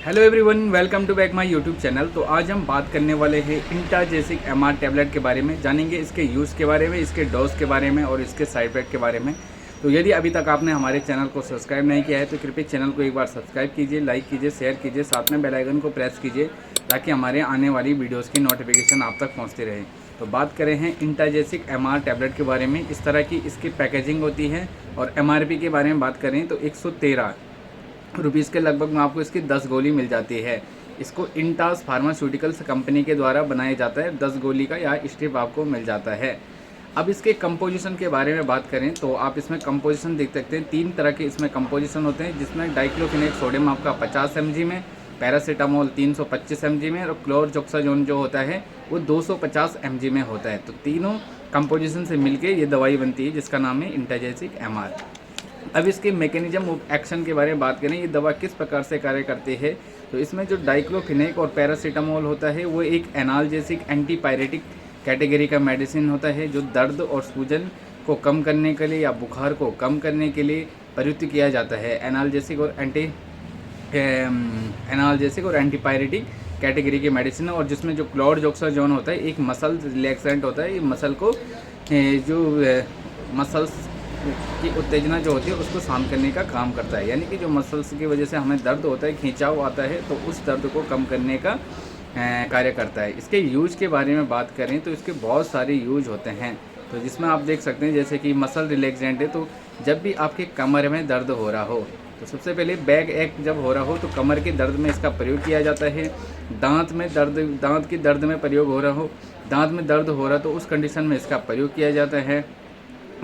Hello everyone, welcome to back my YouTube channel. तो आज हम बात करने वाले हैं इंटाजेसिक एमआर टैबलेट के बारे में। जानेंगे इसके यूज़ के बारे में, इसके डोज के बारे में और इसके साइड इफेक्ट के बारे में। तो यदि अभी तक आपने हमारे चैनल को सब्सक्राइब नहीं किया है तो कृपया चैनल को एक बार सब्सक्राइब कीजिए, लाइक कीजिए, शेयर कीजिए, साथ में बेल आइकन को प्रेस कीजिए ताकि हमारे आने वाली वीडियोज़ की नोटिफिकेशन आप तक पहुँचती रहे। तो बात करें हैं इंटाजेसिक एमआर टैबलेट के बारे में, इस तरह की इसकी पैकेजिंग होती है। और एमआरपी के बारे में बात करें तो 113 रुपीज़ के लगभग में आपको इसकी 10 गोली मिल जाती है। इसको इंटास फार्मास्यूटिकल्स कंपनी के द्वारा बनाया जाता है। 10 गोली का या स्ट्रिप आपको मिल जाता है। अब इसके कंपोजिशन के बारे में बात करें तो आप इसमें कंपोजिशन देख सकते हैं। 3 तरह के इसमें कंपोजिशन होते हैं, जिसमें डाइक्लोफिनेक सोडियम आपका 50 mg में, पैरासीटामोल 325 mg में और क्लोरजोक्साजोन जो होता है वो 250 mg में होता है। तो तीनों कंपोजिशन से मिलके ये दवाई बनती है जिसका नाम है इंटाजेसिक एमआर। अब इसके मैकेनिज्म ऑफ एक्शन के बारे में बात करें, ये दवा किस प्रकार से कार्य करती है। तो इसमें जो डाइक्लोफिनेक और पैरासीटामोल होता है वो एक एनाल्जेसिक एंटीपायरेटिक कैटेगरी का मेडिसिन होता है, जो दर्द और सूजन को कम करने के लिए या बुखार को कम करने के लिए प्रयुक्त किया जाता है। एनाल्जेसिक और एंटीपायरेटिक कैटेगरी की मेडिसिन है। और जिसमें जो क्लोरजोक्साजोन होता है एक मसल रिलैक्सेंट होता है। ये मसल को मसल्स की उत्तेजना जो होती है उसको शांत करने का काम करता है। यानी कि जो मसल्स की वजह से हमें दर्द होता है, खींचाव आता है, तो उस दर्द को कम करने का कार्य करता है। इसके यूज के बारे में बात करें तो इसके बहुत सारे यूज होते हैं। तो जिसमें आप देख सकते हैं जैसे कि मसल रिलैक्सेंट है, तो जब भी आपके कमर में दर्द हो रहा हो तो सबसे पहले बैक एक जब हो रहा हो तो कमर के दर्द में इसका प्रयोग किया जाता है। दांत की दर्द में प्रयोग हो रहा हो, दांत में दर्द हो रहा तो उस कंडीशन में इसका प्रयोग किया जाता है।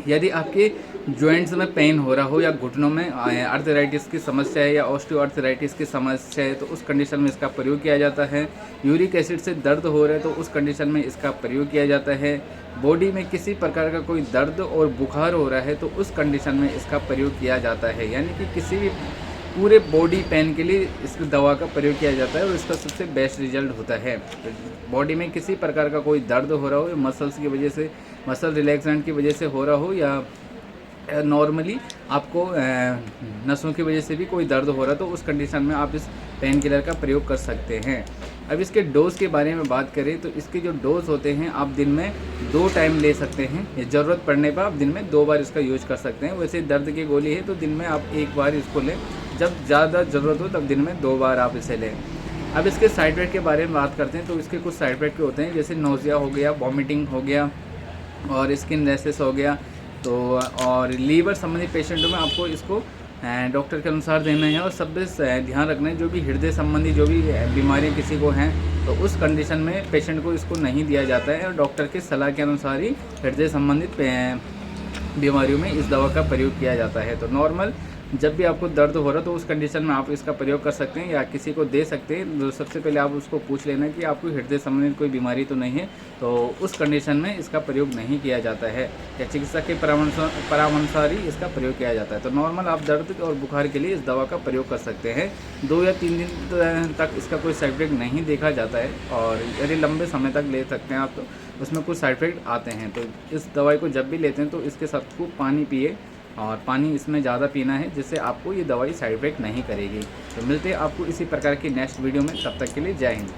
यदि आपके जॉइंट्स में पेन हो रहा हो या घुटनों में आर्थराइटिस की समस्या है या ऑस्टियोआर्थराइटिस की समस्या है तो उस कंडीशन में इसका प्रयोग किया जाता है। यूरिक एसिड से दर्द हो रहा है तो उस कंडीशन में इसका प्रयोग किया जाता है। बॉडी में किसी प्रकार का कोई दर्द और बुखार हो रहा है तो उस कंडीशन में इसका प्रयोग किया जाता है। यानी कि किसी भी पूरे बॉडी पेन के लिए इस दवा का प्रयोग किया जाता है और इसका सबसे बेस्ट रिजल्ट होता है। बॉडी में किसी प्रकार का कोई दर्द हो रहा हो, मसल्स की वजह से, मसल रिलैक्सेंट की वजह से हो रहा हो या नॉर्मली आपको नसों की वजह से भी कोई दर्द हो रहा तो उस कंडीशन में आप इस पेन किलर का प्रयोग कर सकते हैं। अब इसके डोज के बारे में बात करें तो इसके जो डोज होते हैं आप दिन में 2 टाइम ले सकते हैं। ये ज़रूरत पड़ने पर आप दिन में 2 बार इसका यूज कर सकते हैं। वैसे दर्द की गोली है तो दिन में आप 1 बार इसको लें, जब ज़्यादा ज़रूरत हो तब दिन में 2 बार आप इसे लें। अब इसके साइड इफेक्ट के बारे में बात करते हैं तो इसके कुछ साइड इफेक्ट होते हैं, जैसे नोज़िया हो गया, वॉमिटिंग हो गया और स्किन रैशेस हो गया। तो और लीवर संबंधी पेशेंटों में आपको इसको डॉक्टर के अनुसार देना है। और सबसे ध्यान रखना है जो भी हृदय संबंधी जो भी बीमारियां किसी को हैं तो उस कंडीशन में पेशेंट को इसको नहीं दिया जाता है और डॉक्टर की सलाह के अनुसार ही हृदय संबंधित बीमारियों में इस दवा का प्रयोग किया जाता है। तो नॉर्मल जब भी आपको दर्द हो रहा तो उस कंडीशन में आप इसका प्रयोग कर सकते हैं या किसी को दे सकते हैं। तो सबसे पहले आप उसको पूछ लेना कि आपको हृदय संबंधित कोई बीमारी तो नहीं है, तो उस कंडीशन में इसका प्रयोग नहीं किया जाता है या चिकित्सक के परामर्शानुसार ही इसका प्रयोग किया जाता है। तो नॉर्मल आप दर्द और बुखार के लिए इस दवा का प्रयोग कर सकते हैं। 2 या 3 दिन तक इसका कोई साइड इफेक्ट नहीं देखा जाता है और यदि लंबे समय तक ले सकते हैं आप तो उसमें कुछ साइड इफेक्ट आते हैं। तो इस दवाई को जब भी लेते हैं तो इसके साथ खूब पानी पिए और पानी इसमें ज़्यादा पीना है, जिससे आपको ये दवाई साइड इफेक्ट नहीं करेगी। तो मिलते हैं आपको इसी प्रकार की नेक्स्ट वीडियो में, तब तक के लिए जय हिंद।